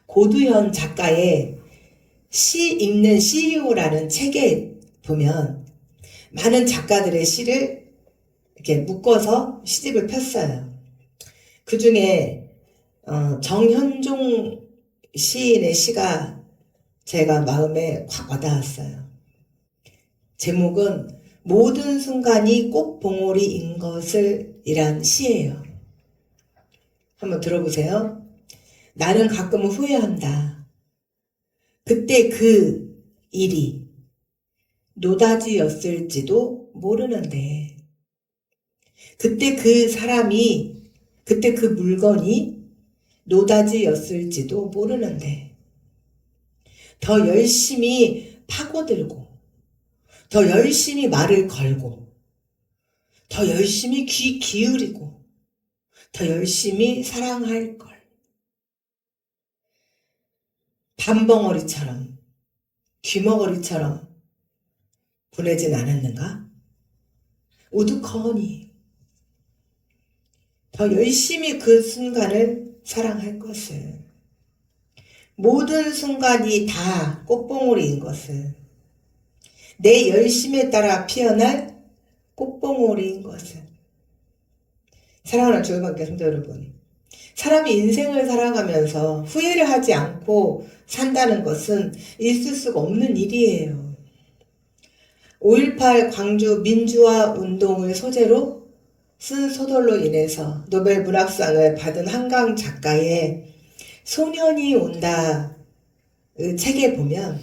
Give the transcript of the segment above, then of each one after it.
고두현 작가의 시 읽는 CEO라는 책에 보면 많은 작가들의 시를 이렇게 묶어서 시집을 폈어요. 그 중에 정현종 시인의 시가 제가 마음에 확 와닿았어요. 제목은 모든 순간이 꽃봉오리인 것을 이란 시예요. 한번 들어보세요. 나는 가끔 후회한다. 그때 그 일이 노다지였을지도 모르는데, 그때 그 사람이, 그때 그 물건이 노다지였을지도 모르는데, 더 열심히 파고들고, 더 열심히 말을 걸고, 더 열심히 귀 기울이고, 더 열심히 사랑할 걸. 밤벙어리처럼, 귀머거리처럼 보내진 않았는가? 우두커니 더 열심히 그 순간을 사랑할 것을, 모든 순간이 다 꽃봉오리인 것을, 내 열심에 따라 피어날 꽃봉오리인 것을. 사랑하는 주일반교 성도 여러분, 사람이 인생을 살아가면서 후회를 하지 않고 산다는 것은 있을 수가 없는 일이에요. 5.18 광주 민주화 운동을 소재로 쓴 소설로 인해서 노벨 문학상을 받은 한강 작가의 소년이 온다 그 책에 보면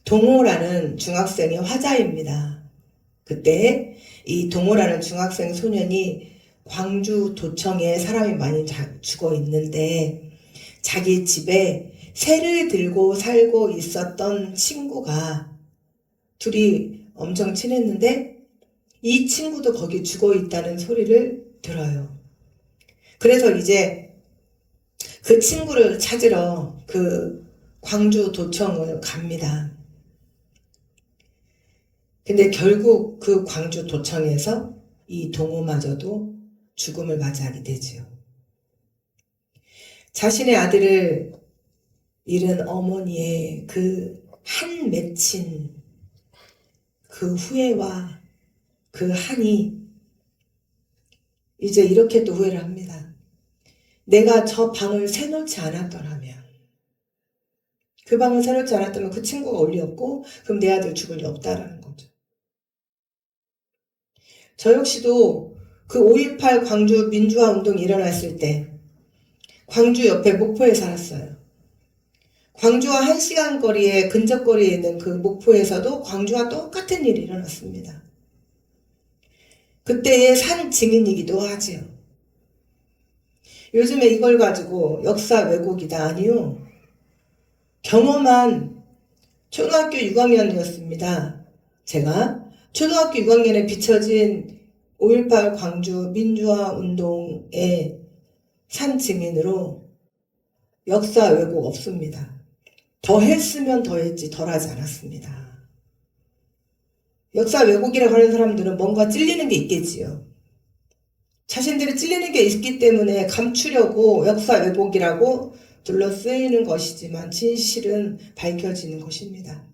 동호라는 중학생의 화자입니다. 그때 이 동호라는 중학생 소년이 광주 도청에 사람이 많이 죽어 있는데 자기 집에 새를 들고 살고 있었던 친구가, 둘이 엄청 친했는데 이 친구도 거기 죽어 있다는 소리를 들어요. 그래서 이제 그 친구를 찾으러 그 광주 도청을 갑니다. 근데 결국 그 광주 도청에서 이 동호마저도 죽음을 맞이하게 되지요. 자신의 아들을 잃은 어머니의 그 한 맺힌 그 후회와 그 한이 이제 이렇게 또 후회를 합니다. 내가 저 방을 새놓지 않았더라면, 그 방을 새놓지 않았다면 그 친구가 올 리 없고 그럼 내 아들 죽을 리 없다라는 거죠. 저 역시도 그 5.18 광주 민주화 운동이 일어났을 때 광주 옆에 목포에 살았어요. 광주와 1시간 거리에 근접거리에 있는 그 목포에서도 광주와 똑같은 일이 일어났습니다. 그때의 산 증인이기도 하지요. 요즘에 이걸 가지고 역사 왜곡이다, 아니요. 경험한 초등학교 6학년이었습니다. 제가 초등학교 6학년에 비춰진 5.18 광주 민주화 운동의 산 증인으로 역사 왜곡 없습니다. 더 했으면 더 했지 덜 하지 않았습니다. 역사 왜곡이라고 하는 사람들은 뭔가 찔리는 게 있겠지요. 자신들이 찔리는 게 있기 때문에 감추려고 역사 왜곡이라고 둘러쓰이는 것이지만 진실은 밝혀지는 것입니다.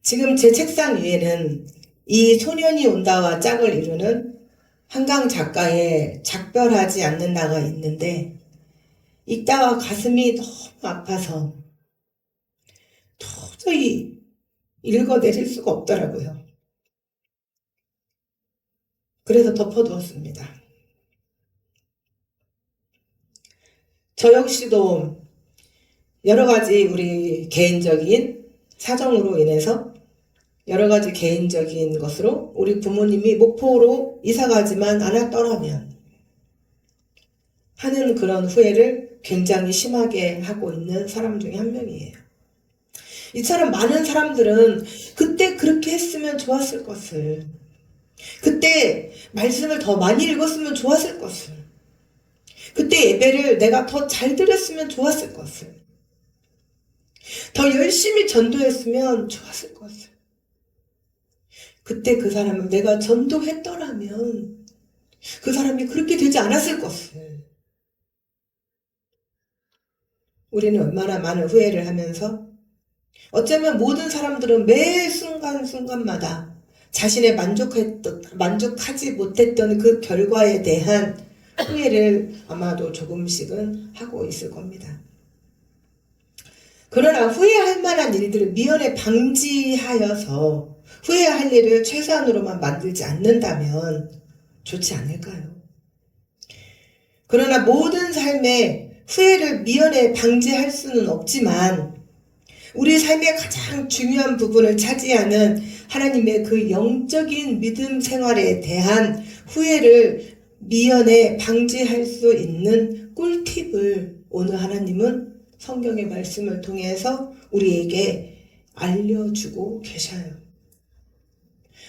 지금 제 책상 위에는 이 소년이 온다와 짝을 이루는 한강 작가의 작별하지 않는다가 있는데 읽다가 가슴이 너무 아파서 도저히 읽어내릴 수가 없더라고요. 그래서 덮어두었습니다. 저 역시도 여러 가지 우리 개인적인 사정으로 인해서, 여러 가지 개인적인 것으로 우리 부모님이 목포로 이사가지만 않았더라면 하는 그런 후회를 굉장히 심하게 하고 있는 사람 중에 한 명이에요. 이처럼 많은 사람들은 그때 그렇게 했으면 좋았을 것을, 그때 말씀을 더 많이 읽었으면 좋았을 것을, 그때 예배를 내가 더 잘 드렸으면 좋았을 것을, 더 열심히 전도했으면 좋았을 것을, 그때 그 사람을 내가 전도했더라면 그 사람이 그렇게 되지 않았을 것을, 우리는 얼마나 많은 후회를 하면서 어쩌면 모든 사람들은 매 순간순간마다 자신의 만족하지 못했던 그 결과에 대한 후회를 아마도 조금씩은 하고 있을 겁니다. 그러나 후회할 만한 일들을 미연에 방지하여서 후회할 일을 최소한으로만 만들지 않는다면 좋지 않을까요? 그러나 모든 삶에 후회를 미연에 방지할 수는 없지만 우리 삶의 가장 중요한 부분을 차지하는 하나님의 그 영적인 믿음 생활에 대한 후회를 미연에 방지할 수 있는 꿀팁을 오늘 하나님은 성경의 말씀을 통해서 우리에게 알려주고 계셔요.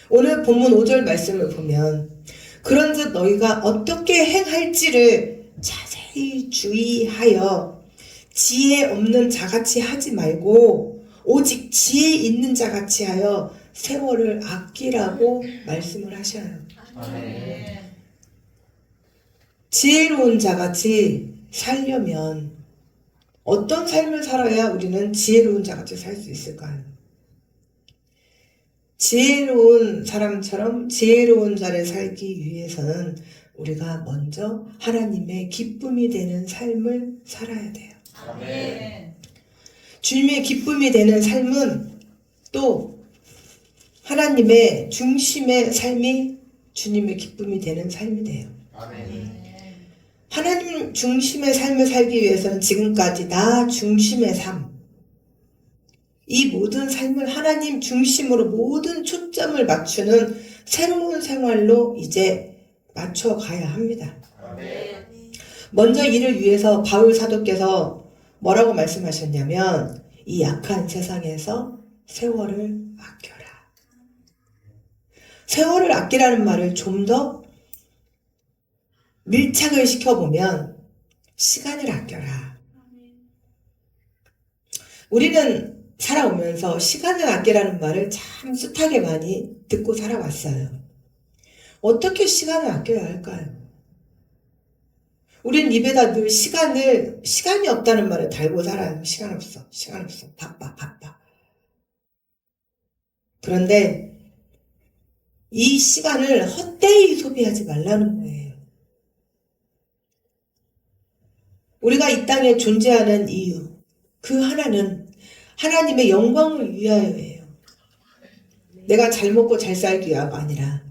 오늘 본문 5절 말씀을 보면 그런즉 너희가 어떻게 행할지를 자세히 주의하여 지혜 없는 자같이 하지 말고 오직 지혜 있는 자같이 하여 세월을 아끼라고 말씀을 하셔요. 아멘. 지혜로운 자같이 살려면 어떤 삶을 살아야 우리는 지혜로운 자같이 살 수 있을까요? 지혜로운 사람처럼 지혜로운 자를 살기 위해서는 우리가 먼저 하나님의 기쁨이 되는 삶을 살아야 돼요. 아멘. 주님의 기쁨이 되는 삶은 또 하나님의 중심의 삶이 주님의 기쁨이 되는 삶이 돼요. 아멘. 하나님 중심의 삶을 살기 위해서는 지금까지 나 중심의 삶, 이 모든 삶을 하나님 중심으로 모든 초점을 맞추는 새로운 생활로 이제 맞춰가야 합니다. 아멘. 먼저 이를 위해서 바울 사도께서 뭐라고 말씀하셨냐면 이 약한 세상에서 세월을 아껴라. 세월을 아끼라는 말을 좀 더 밀착을 시켜보면 시간을 아껴라. 우리는 살아오면서 시간을 아끼라는 말을 참 숱하게 많이 듣고 살아왔어요. 어떻게 시간을 아껴야 할까요? 우린 입에다 늘 시간이 없다는 말을 달고 살아요. 시간 없어. 바빠. 그런데 이 시간을 헛되이 소비하지 말라는 거예요. 우리가 이 땅에 존재하는 이유, 그 하나는 하나님의 영광을 위하여예요. 내가 잘 먹고 잘 살기 위하가 아니라,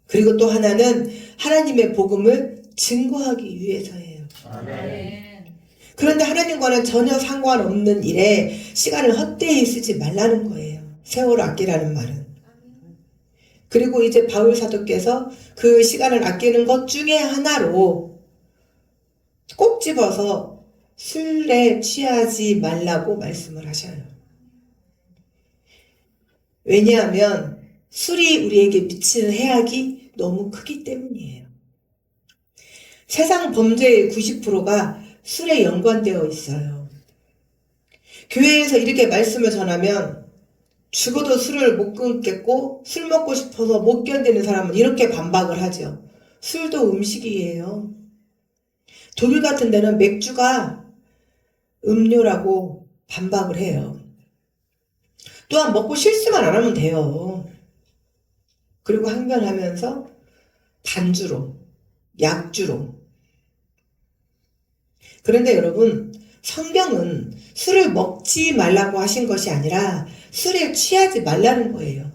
그리고 또 하나는 하나님의 복음을 증거하기 위해서예요. 아멘. 그런데 하나님과는 전혀 상관없는 일에 시간을 헛되이 쓰지 말라는 거예요. 세월을 아끼라는 말은. 그리고 이제 바울 사도께서 그 시간을 아끼는 것 중에 하나로 꼭 집어서 술에 취하지 말라고 말씀을 하셔요. 왜냐하면 술이 우리에게 미치는 해악이 너무 크기 때문이에요. 세상 범죄의 90%가 술에 연관되어 있어요. 교회에서 이렇게 말씀을 전하면 죽어도 술을 못 끊겠고 술 먹고 싶어서 못 견디는 사람은 이렇게 반박을 하죠. 술도 음식이에요. 독일 같은 데는 맥주가 음료라고 반박을 해요. 또한 먹고 실수만 안 하면 돼요. 그리고 항변하면서 단주로, 약주로. 그런데 여러분, 성경은 술을 먹지 말라고 하신 것이 아니라 술에 취하지 말라는 거예요.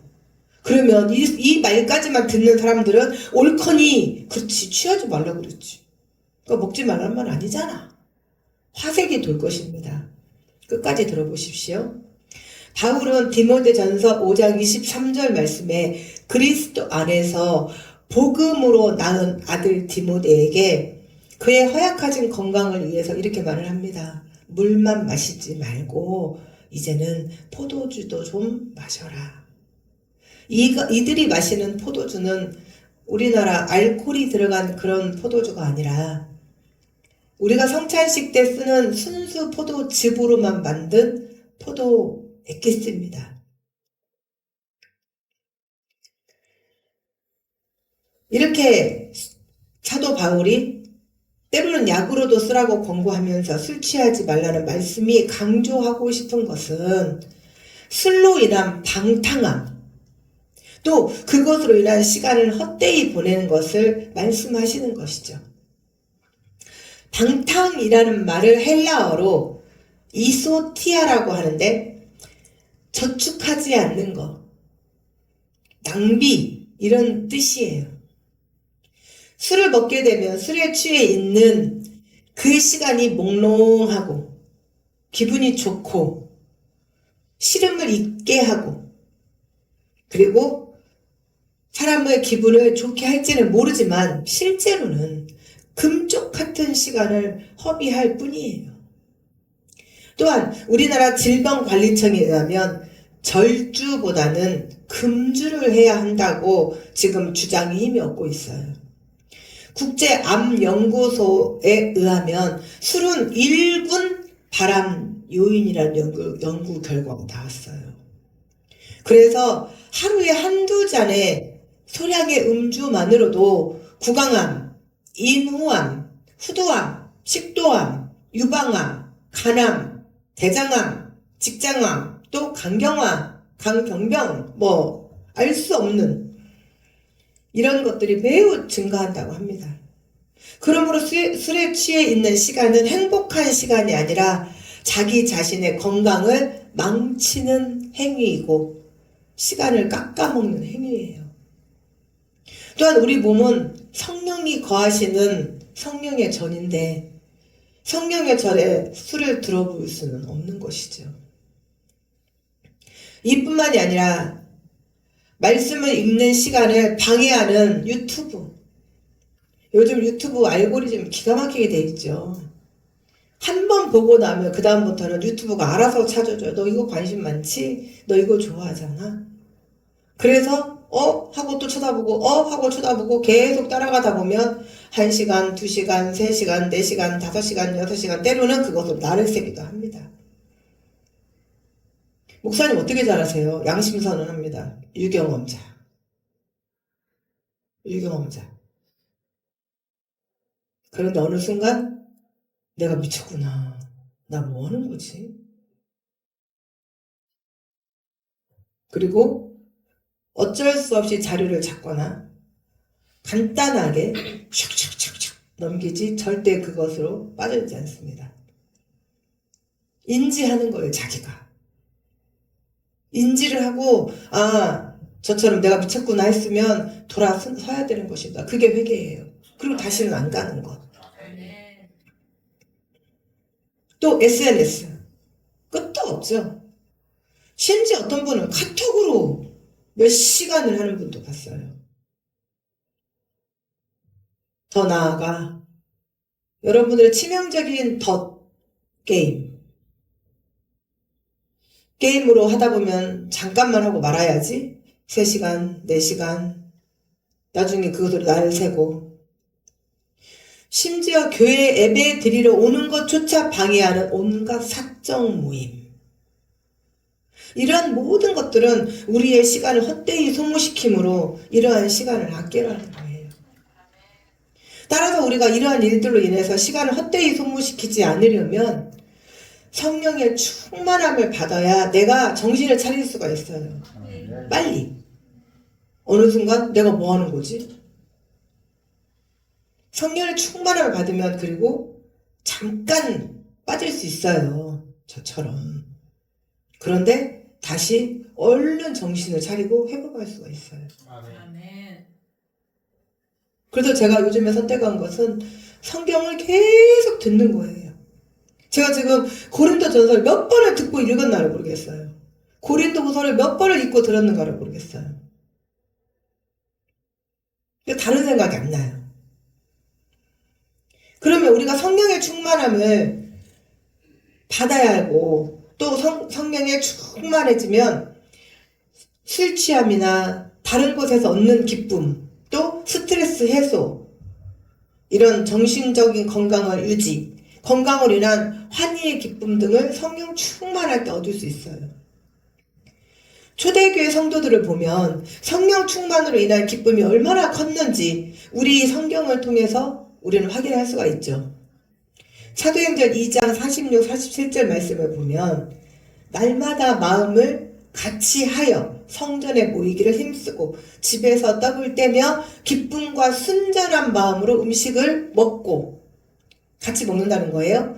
그러면 이 말까지만 듣는 사람들은 옳거니 그렇지 취하지 말라고 그랬지. 그러니까 먹지 말라는 말 아니잖아. 화색이 돌 것입니다. 끝까지 들어보십시오. 바울은 디모데전서 5장 23절 말씀에 그리스도 안에서 복음으로 낳은 아들 디모데에게 그의 허약해진 건강을 위해서 이렇게 말을 합니다. 물만 마시지 말고 이제는 포도주도 좀 마셔라. 이들이 마시는 포도주는 우리나라 알코올이 들어간 그런 포도주가 아니라 우리가 성찬식 때 쓰는 순수 포도즙으로만 만든 포도 엑기스입니다. 이렇게 사도 바울이 때로는 약으로도 쓰라고 권고하면서 술 취하지 말라는 말씀이 강조하고 싶은 것은 술로 인한 방탕함, 또 그것으로 인한 시간을 헛되이 보내는 것을 말씀하시는 것이죠. 방탕이라는 말을 헬라어로 이소티아라고 하는데 저축하지 않는 것, 낭비 이런 뜻이에요. 술을 먹게 되면 술에 취해 있는 그 시간이 몽롱하고 기분이 좋고 시름을 잊게 하고 그리고 사람의 기분을 좋게 할지는 모르지만 실제로는 금쪽 같은 시간을 허비할 뿐이에요. 또한 우리나라 질병관리청에 의하면 절주보다는 금주를 해야 한다고 지금 주장이 힘이 얻고 있어요. 국제암연구소에 의하면 술은 1군 발암 요인이라는 연구 결과가 나왔어요. 그래서 하루에 한두 잔의 소량의 음주만으로도 구강암, 인후암, 후두암, 식도암, 유방암, 간암, 대장암, 직장암, 또 간경화, 간경병, 알 수 없는 이런 것들이 매우 증가한다고 합니다. 그러므로 술에 취해 있는 시간은 행복한 시간이 아니라 자기 자신의 건강을 망치는 행위이고 시간을 깎아먹는 행위예요. 또한 우리 몸은 성령이 거하시는 성령의 전인데 성령의 전에 술을 들어볼 수는 없는 것이죠. 이뿐만이 아니라 말씀을 읽는 시간을 방해하는 유튜브. 요즘 유튜브 알고리즘 기가 막히게 돼 있죠. 한 번 보고 나면 그 다음부터는 유튜브가 알아서 찾아줘요. 너 이거 관심 많지? 너 이거 좋아하잖아? 그래서 하고 또 쳐다보고 하고 쳐다보고 계속 따라가다 보면 1시간, 2시간, 3시간, 4시간, 5시간, 6시간 때로는 그것으로 날을 새기도 합니다. 목사님 어떻게 잘하세요? 양심선언합니다. 유경험자. 그런데 어느 순간 내가 미쳤구나. 나 뭐 하는 거지? 그리고 어쩔 수 없이 자료를 찾거나 간단하게 슉슉슉슉 넘기지 절대 그것으로 빠져있지 않습니다. 인지하는 거예요, 자기가. 인지를 하고 저처럼 내가 미쳤구나 했으면 돌아서야 되는 것이다. 그게 회개예요. 그리고 다시는 안 가는 것. 또 SNS. 끝도 없죠. 심지어 어떤 분은 카톡으로 몇 시간을 하는 분도 봤어요. 더 나아가 여러분들의 치명적인 게임. 게임으로 하다 보면 잠깐만 하고 말아야지. 3시간, 4시간. 나중에 그것으로 날을 새고. 심지어 교회 예배 드리러 오는 것조차 방해하는 온갖 사적 모임. 이러한 모든 것들은 우리의 시간을 헛되이 소모시킴으로 이러한 시간을 아끼라는 거예요. 따라서 우리가 이러한 일들로 인해서 시간을 헛되이 소모시키지 않으려면 성령의 충만함을 받아야 내가 정신을 차릴 수가 있어요. 빨리. 어느 순간 내가 뭐 하는 거지? 성령의 충만함을 받으면 그리고 잠깐 빠질 수 있어요. 저처럼. 그런데 다시 얼른 정신을 차리고 회복할 수가 있어요. 아멘. 그래서 제가 요즘에 선택한 것은 성경을 계속 듣는 거예요. 제가 지금 고린도전서를 몇 번을 듣고 읽었나를 모르겠어요. 고린도후서를 몇 번을 읽고 들었는가를 모르겠어요. 다른 생각이 안 나요. 그러면 우리가 성령의 충만함을 받아야 하고 또 성령에 충만해지면 술 취함이나 다른 곳에서 얻는 기쁨, 또 스트레스 해소, 이런 정신적인 건강을 유지, 건강으로 인한 환희의 기쁨 등을 성령 충만할 때 얻을 수 있어요. 초대교회 성도들을 보면 성령 충만으로 인한 기쁨이 얼마나 컸는지 우리 성경을 통해서 우리는 확인할 수가 있죠. 사도행전 2장 46, 47절 말씀을 보면 날마다 마음을 같이 하여 성전에 모이기를 힘쓰고 집에서 떡을 떼며 기쁨과 순전한 마음으로 음식을 먹고 같이 먹는다는 거예요.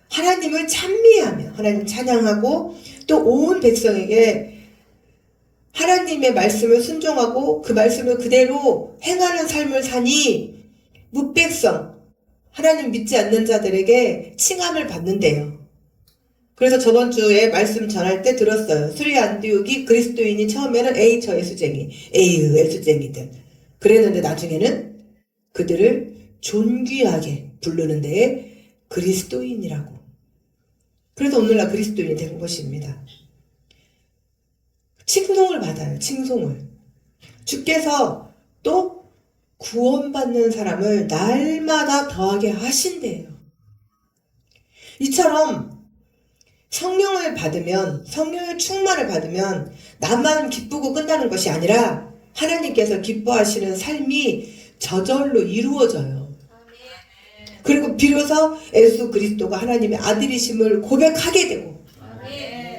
하나님을 찬미하며 하나님 찬양하고 또 온 백성에게 하나님의 말씀을 순종하고 그 말씀을 그대로 행하는 삶을 사니 무백성 하나님 믿지 않는 자들에게 칭함을 받는데요. 그래서 저번 주에 말씀 전할 때 들었어요. 수리 안디옥이 그리스도인이 처음에는 에이 저 예수쟁이, 에이 예수쟁이들 그랬는데 나중에는 그들을 존귀하게 부르는 데에 그리스도인이라고. 그래서 오늘날 그리스도인이 된 것입니다. 칭송을 받아요. 칭송을. 주께서 또 구원받는 사람을 날마다 더하게 하신대요. 이처럼 성령을 받으면, 성령의 충만을 받으면 나만 기쁘고 끝나는 것이 아니라 하나님께서 기뻐하시는 삶이 저절로 이루어져요. 그리고 비로소 예수 그리스도가 하나님의 아들이심을 고백하게 되고,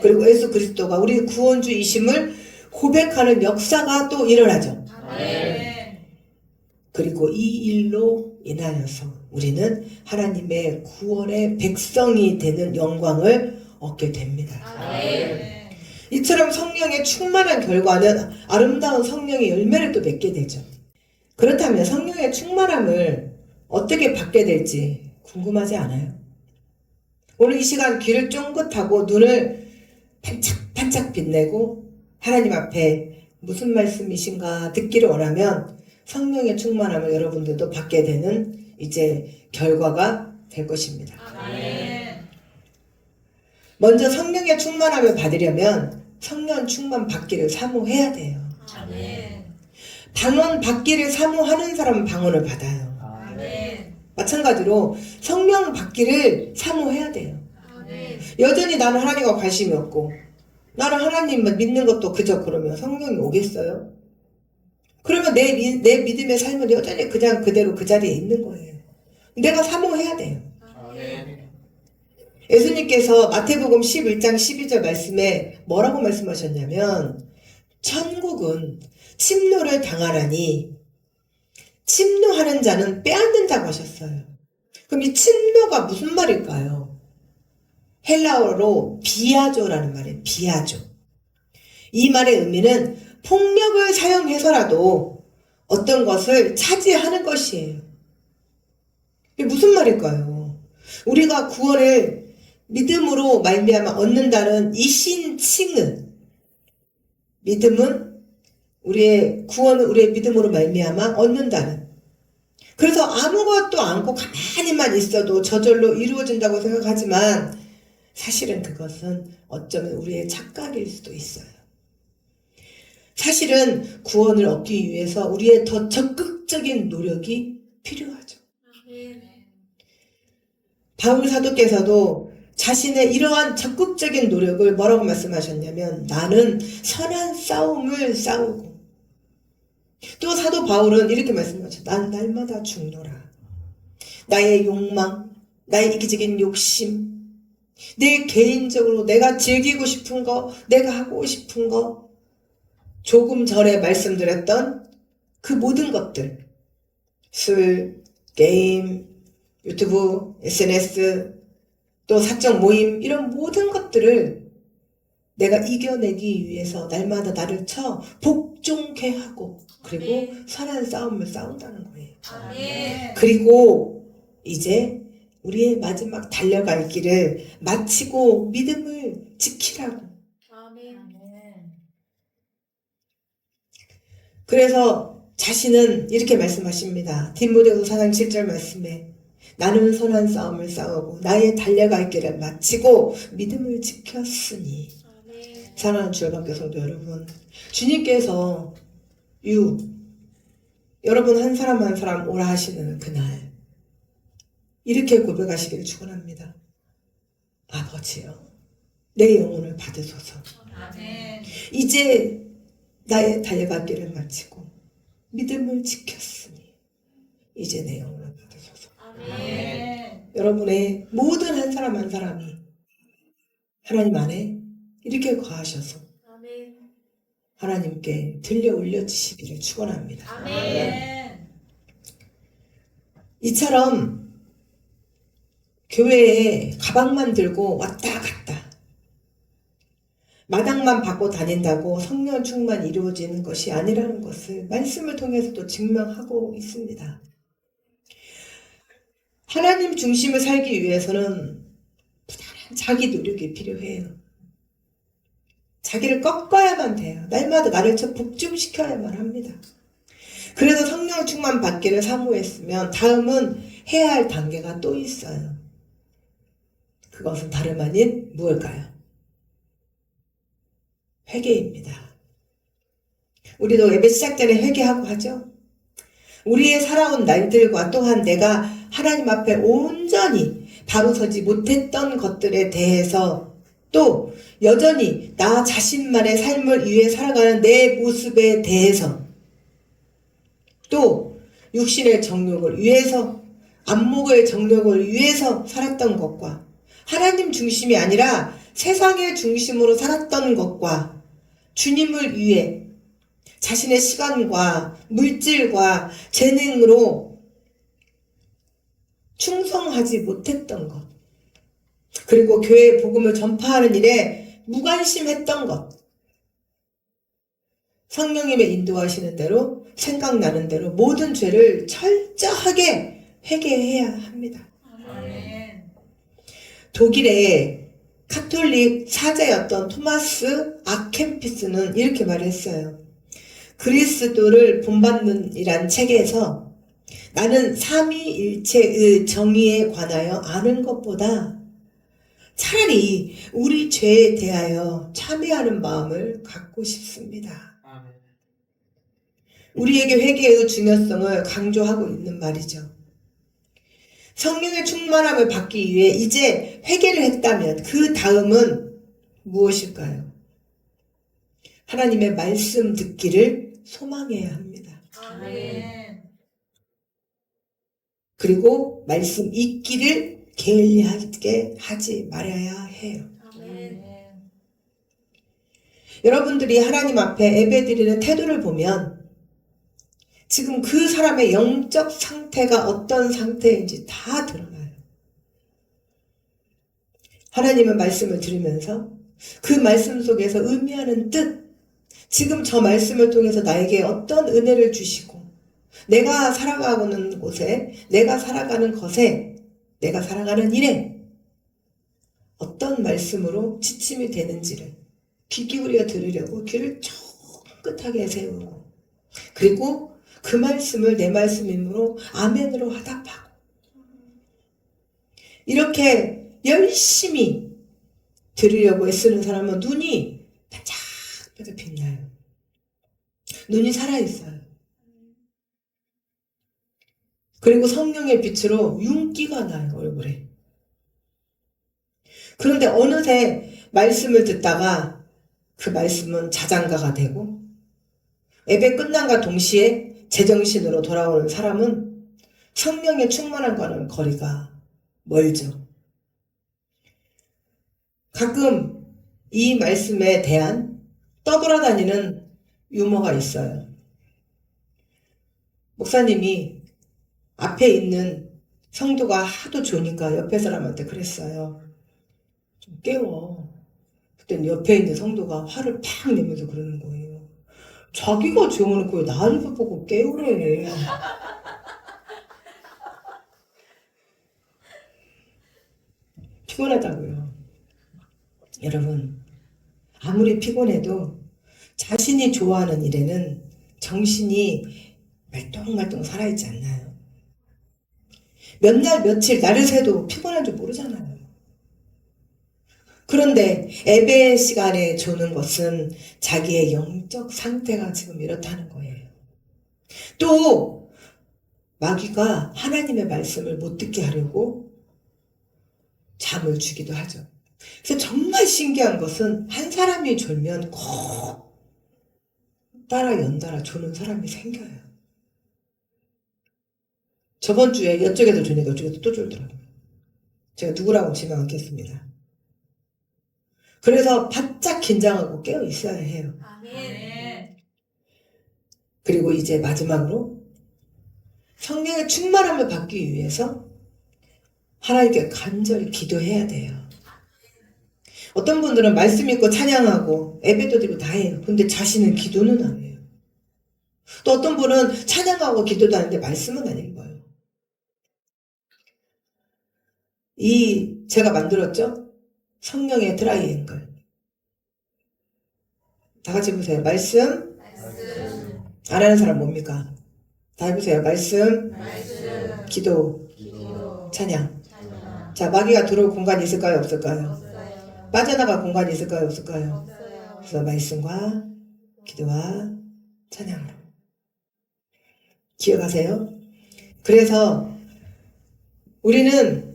그리고 예수 그리스도가 우리 구원주이심을 고백하는 역사가 또 일어나죠. 그리고 이 일로 인하여서 우리는 하나님의 구원의 백성이 되는 영광을 얻게 됩니다. 이처럼 성령의 충만한 결과는 아름다운 성령의 열매를 또 맺게 되죠. 그렇다면 성령의 충만함을 어떻게 받게 될지 궁금하지 않아요? 오늘 이 시간 귀를 쫑긋하고 눈을 반짝반짝 빛내고 하나님 앞에 무슨 말씀이신가 듣기를 원하면 성령의 충만함을 여러분들도 받게 되는 이제 결과가 될 것입니다. 먼저 성령의 충만함을 받으려면 성령 충만 받기를 사모해야 돼요. 방언 받기를 사모하는 사람은 방언을 받아요. 마찬가지로 성령 받기를 사모해야 돼요. 여전히 나는 하나님과 관심이 없고 나는 하나님만 믿는 것도 그저 그러면 성령이 오겠어요? 그러면 내 믿음의 삶은 여전히 그냥 그대로 그 자리에 있는 거예요. 내가 사모해야 돼요. 예수님께서 마태복음 11장 12절 말씀에 뭐라고 말씀하셨냐면 천국은 침노를 당하나니 침노하는 자는 빼앗는다고 하셨어요. 그럼 이 침노가 무슨 말일까요? 헬라어로 비아조라는 말이에요. 비아조. 이 말의 의미는 폭력을 사용해서라도 어떤 것을 차지하는 것이에요. 이게 무슨 말일까요? 우리가 구원을 믿음으로 말미암아 얻는다는 이 신칭은, 믿음은 우리의 구원을 우리의 믿음으로 말미암아 얻는다는. 그래서 아무것도 않고 가만히만 있어도 저절로 이루어진다고 생각하지만 사실은 그것은 어쩌면 우리의 착각일 수도 있어요. 사실은 구원을 얻기 위해서 우리의 더 적극적인 노력이 필요하죠. 바울 사도께서도 자신의 이러한 적극적인 노력을 뭐라고 말씀하셨냐면 나는 선한 싸움을 싸우고, 또 사도 바울은 이렇게 말씀하셨죠. 난 날마다 죽노라. 나의 욕망, 나의 이기적인 욕심, 내 개인적으로 내가 즐기고 싶은 거, 내가 하고 싶은 거, 조금 전에 말씀드렸던 그 모든 것들, 술, 게임, 유튜브, SNS, 또 사적 모임, 이런 모든 것들을 내가 이겨내기 위해서 날마다 나를 쳐 복종케 하고, 그리고 선한 싸움을 싸운다는 거예요. 그리고 이제 우리의 마지막 달려갈 길을 마치고 믿음을 지키라고. 그래서 자신은 이렇게 말씀하십니다. 디모데후서 4장 7절 말씀에 나는 선한 싸움을 싸우고 나의 달려갈 길을 마치고 믿음을 지켰으니. 사랑하는 주일학교 성도 여러분, 주님께서 여러분 한 사람 한 사람 오라 하시는 그날 이렇게 고백하시기를 축원합니다. 아버지여, 내 영혼을 받으소서. 이제 나의 달려갈 길을 마치고 믿음을 지켰으니 이제 내 영혼을 받으소서. 아멘. 여러분의 모든 한 사람 한 사람이 하나님 안에 이렇게 거하셔서 아멘. 하나님께 들려 올려지시기를 축원합니다. 아멘. 이처럼 교회에 가방만 들고 왔다 갔다 마당만 받고 다닌다고 성령 충만이 이루어지는 것이 아니라는 것을 말씀을 통해서도 증명하고 있습니다. 하나님 중심을 살기 위해서는 부단한 자기 노력이 필요해요. 자기를 꺾어야만 돼요. 날마다 나를 복종시켜야만 합니다. 그래서 성령 충만 받기를 사모했으면 다음은 해야 할 단계가 또 있어요. 그것은 다름 아닌 무엇일까요? 회개입니다. 우리도 예배 시작 전에 회개하고 하죠. 우리의 살아온 날들과 또한 내가 하나님 앞에 온전히 바로 서지 못했던 것들에 대해서 또 여전히 나 자신만의 삶을 위해 살아가는 내 모습에 대해서 또 육신의 정욕을 위해서 안목의 정욕을 위해서 살았던 것과 하나님 중심이 아니라 세상의 중심으로 살았던 것과 주님을 위해 자신의 시간과 물질과 재능으로 충성하지 못했던 것, 그리고 교회의 복음을 전파하는 일에 무관심했던 것, 성령님의 인도하시는 대로 생각나는 대로 모든 죄를 철저하게 회개해야 합니다. 아멘. 독일의 카톨릭 사제였던 토마스 아켄피스는 이렇게 말했어요. 그리스도를 본받는 이란 책에서 나는 삼위일체의 정의에 관하여 아는 것보다 차라리 우리 죄에 대하여 참회하는 마음을 갖고 싶습니다. 우리에게 회개의 중요성을 강조하고 있는 말이죠. 성령의 충만함을 받기 위해 이제 회개를 했다면 그 다음은 무엇일까요? 하나님의 말씀 듣기를 소망해야 합니다. 아멘. 그리고 말씀 읽기를 게을리하게 하지 말아야 해요. 아멘. 여러분들이 하나님 앞에 예배드리는 태도를 보면 지금 그 사람의 영적 상태가 어떤 상태인지 다 드러나요. 하나님의 말씀을 들으면서 그 말씀 속에서 의미하는 뜻, 지금 저 말씀을 통해서 나에게 어떤 은혜를 주시고 내가 살아가는 곳에, 내가 살아가는 것에, 내가 살아가는 일에 어떤 말씀으로 지침이 되는지를 귀 기울여 들으려고 귀를 쫑긋하게 세우고, 그리고 그 말씀을 내 말씀이므로 아멘으로 화답하고, 이렇게 열심히 들으려고 애쓰는 사람은 눈이 반짝반짝 빛나요. 눈이 살아있어요. 그리고 성령의 빛으로 윤기가 나요, 얼굴에. 그런데 어느새 말씀을 듣다가 그 말씀은 자장가가 되고 예배 끝남과 동시에 제정신으로 돌아오는 사람은 성령의 충만함과는 거리가 멀죠. 가끔 이 말씀에 대한 떠돌아다니는 유머가 있어요. 목사님이 앞에 있는 성도가 하도 좋으니까 옆에 사람한테 그랬어요. 좀 깨워. 그때는 옆에 있는 성도가 화를 팍 내면서 그러는 거예요. 자기가 재워놓고 왜 나를 보고 깨우래. 피곤하다고요. 여러분, 아무리 피곤해도 자신이 좋아하는 일에는 정신이 말똥말똥 살아있지 않나요? 몇 날 며칠 날을 새도 피곤한 줄 모르잖아요. 그런데 예배 시간에 조는 것은 자기의 영적 상태가 지금 이렇다는 거예요. 또 마귀가 하나님의 말씀을 못 듣게 하려고 잠을 주기도 하죠. 그래서 정말 신기한 것은 한 사람이 졸면 꼭 따라 연달아 조는 사람이 생겨요. 저번 주에 이쪽에도 주니까 이쪽에도 또 줄더라고요. 제가 누구라고 지명 않겠습니다. 그래서 바짝 긴장하고 깨어 있어야 해요. 아멘. 그리고 이제 마지막으로 성령의 충만함을 받기 위해서 하나님께 간절히 기도해야 돼요. 어떤 분들은 말씀 읽고 찬양하고 예배도 드리고 다 해요. 근데 자신은 기도는 안 해요. 또 어떤 분은 찬양하고 기도도 하는데 말씀은 안 읽어요. 이 제가 만들었죠? 성령의 트라이앵글. 다 같이 보세요. 말씀. 안 하는 사람 뭡니까? 다 해보세요. 말씀. 기도. 찬양. 자, 마귀가 들어올 공간이 있을까요? 없을까요? 빠져나갈 공간이 있을까요? 없을까요? 그래서 말씀과 기도와 찬양으로. 기억하세요? 그래서 우리는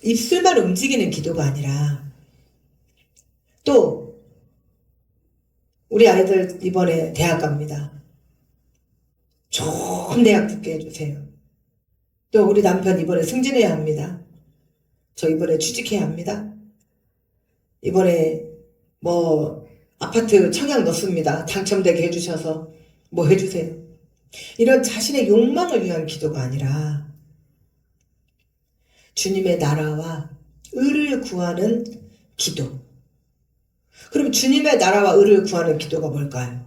입술만 움직이는 기도가 아니라 또 우리 아이들 이번에 대학 갑니다. 좋은 대학 붙게 해주세요. 또 우리 남편 이번에 승진해야 합니다. 저 이번에 취직해야 합니다. 이번에 뭐 아파트 청약 넣습니다. 당첨되게 해주셔서 뭐 해주세요. 이런 자신의 욕망을 위한 기도가 아니라 주님의 나라와 의를 구하는 기도. 그럼 주님의 나라와 의를 구하는 기도가 뭘까요?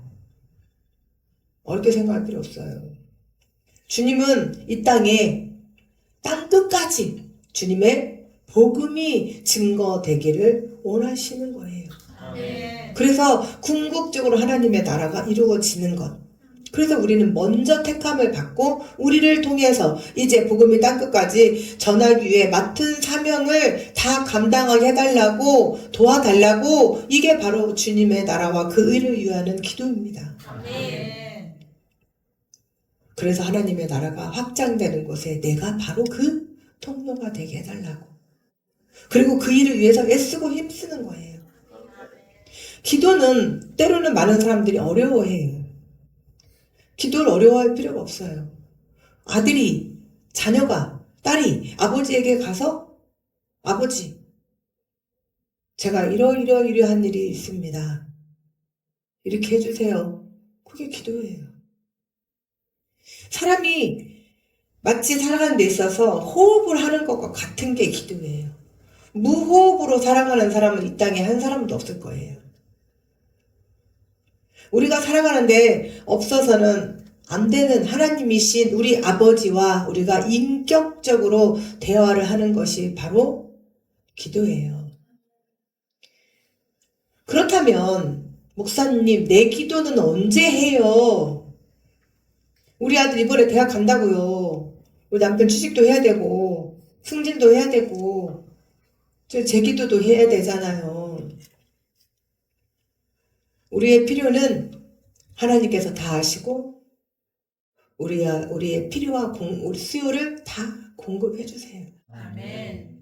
어렵게 생각할 필요 없어요. 주님은 이 땅에 땅 끝까지 주님의 복음이 증거되기를 원하시는 거예요. 아멘. 그래서 궁극적으로 하나님의 나라가 이루어지는 것. 그래서 우리는 먼저 택함을 받고 우리를 통해서 이제 복음이 땅끝까지 전하기 위해 맡은 사명을 다 감당하게 해달라고 도와달라고 이게 바로 주님의 나라와 그 의를 위하는 기도입니다. 아멘. 그래서 하나님의 나라가 확장되는 곳에 내가 바로 그 통로가 되게 해달라고. 그리고 그 일을 위해서 애쓰고 힘쓰는 거예요. 기도는 때로는 많은 사람들이 어려워해요. 기도를 어려워할 필요가 없어요. 아들이, 자녀가, 딸이 아버지에게 가서 아버지, 제가 이러한 일이 있습니다. 이렇게 해주세요. 그게 기도예요. 사람이 마치 살아가는 데 있어서 호흡을 하는 것과 같은 게 기도예요. 무호흡으로 살아가는 사람은 이 땅에 한 사람도 없을 거예요. 우리가 살아가는데 없어서는 안 되는 하나님이신 우리 아버지와 우리가 인격적으로 대화를 하는 것이 바로 기도예요. 그렇다면 목사님, 내 기도는 언제 해요? 우리 아들 이번에 대학 간다고요. 우리 남편 취직도 해야 되고 승진도 해야 되고 제 기도도 해야 되잖아요. 우리의 필요는 하나님께서 다 아시고 우리의 필요와 우리 수요를 다 공급해 주세요. 아멘.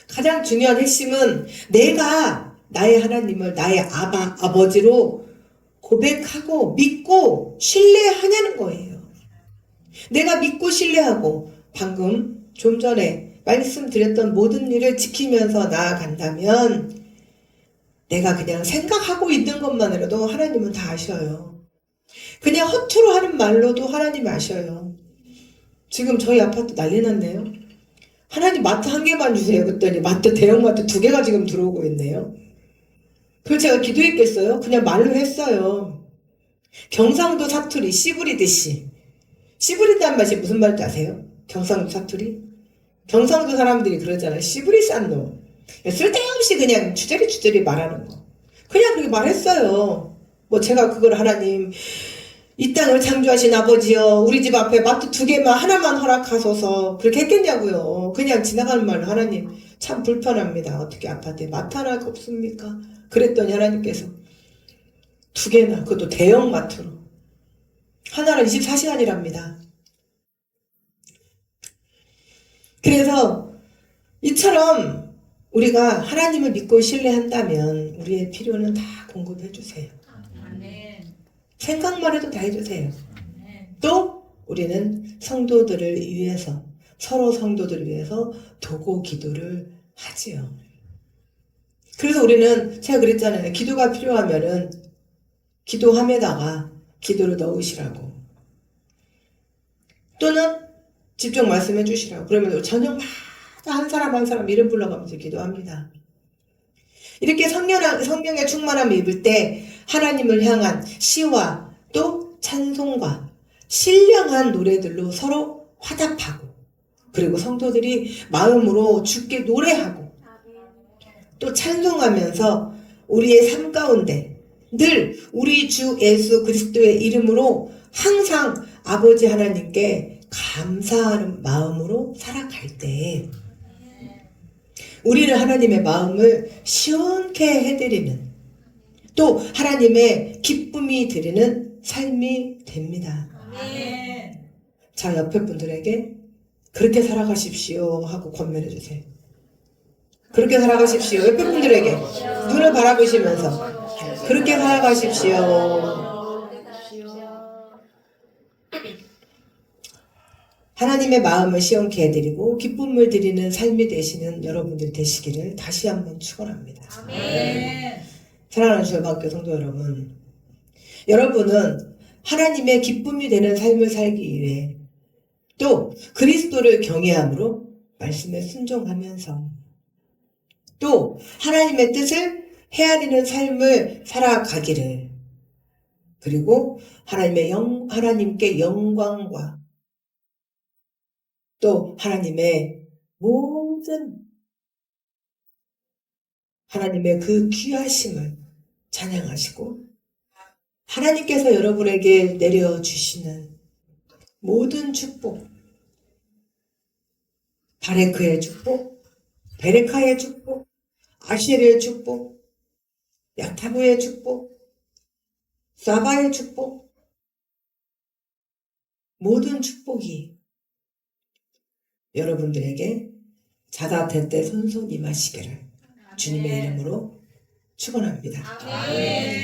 가장 중요한 핵심은 내가 나의 하나님을 나의 아버지로 고백하고 믿고 신뢰하냐는 거예요. 내가 믿고 신뢰하고 방금 좀 전에 말씀드렸던 모든 일을 지키면서 나아간다면 내가 그냥 생각하고 있는 것만으로도 하나님은 다 아셔요. 그냥 허투루 하는 말로도 하나님이 아셔요. 지금 저희 아파트 난리 났네요. 하나님 마트 한 개만 주세요. 그랬더니 대형마트 2개가 지금 들어오고 있네요. 그걸 제가 기도했겠어요? 그냥 말로 했어요. 경상도 사투리 씨 부리듯이. 씨 부린다는 말이 무슨 말인지 아세요? 경상도 사투리? 경상도 사람들이 그러잖아요. 씨 부리 싼 놈. 쓸데없이 그냥 주저리 말하는 거. 그냥 그렇게 말했어요. 뭐 제가 그걸 하나님 이 땅을 창조하신 아버지여 우리 집 앞에 마트 2개만 하나만 허락하소서 그렇게 했겠냐고요. 그냥 지나가는 말로 하나님 참 불편합니다. 어떻게 아파트에 마트 하나가 없습니까? 그랬더니 하나님께서 2개나 그것도 대형 마트로 하나는 24시간이랍니다. 그래서 이처럼 우리가 하나님을 믿고 신뢰한다면 우리의 필요는 다 공급해 주세요. 아멘. 생각만 해도 다 해주세요. 아멘. 또 우리는 성도들을 위해서, 서로 성도들을 위해서 도고 기도를 하지요. 그래서 우리는 제가 그랬잖아요. 기도가 필요하면은 기도함에다가 기도를 넣으시라고. 또는 직접 말씀해 주시라고. 그러면 저녁마다 한 사람 한 사람 이름 불러가면서 기도합니다. 이렇게 성령의 충만함을 입을 때 하나님을 향한 시와 또 찬송과 신령한 노래들로 서로 화답하고, 그리고 성도들이 마음으로 주께 노래하고 또 찬송하면서 우리의 삶 가운데 늘 우리 주 예수 그리스도의 이름으로 항상 아버지 하나님께 감사하는 마음으로 살아갈 때 우리는 하나님의 마음을 시원케 해드리는, 또 하나님의 기쁨이 드리는 삶이 됩니다. 아멘. 자, 옆에 분들에게 그렇게 살아가십시오 하고 권면해 주세요. 그렇게 살아가십시오. 옆에 분들에게 눈을 바라보시면서 그렇게 살아가십시오. 하나님의 마음을 시원케 해드리고 기쁨을 드리는 삶이 되시는 여러분들 되시기를 다시 한번 축원합니다. 아멘. 사랑하는 주일학교 성도 여러분, 여러분은 하나님의 기쁨이 되는 삶을 살기 위해 또 그리스도를 경외함으로 말씀에 순종하면서 또 하나님의 뜻을 헤아리는 삶을 살아가기를, 그리고 하나님께 영광과 또 하나님의 모든 하나님의 그 귀하심을 찬양하시고 하나님께서 여러분에게 내려주시는 모든 축복, 바레크의 축복, 베레카의 축복, 아시엘의 축복, 야타부의 축복, 사바의 축복, 모든 축복이 여러분들에게 자다될 손손 임하시기를 주님의 이름으로 축원합니다. 아멘.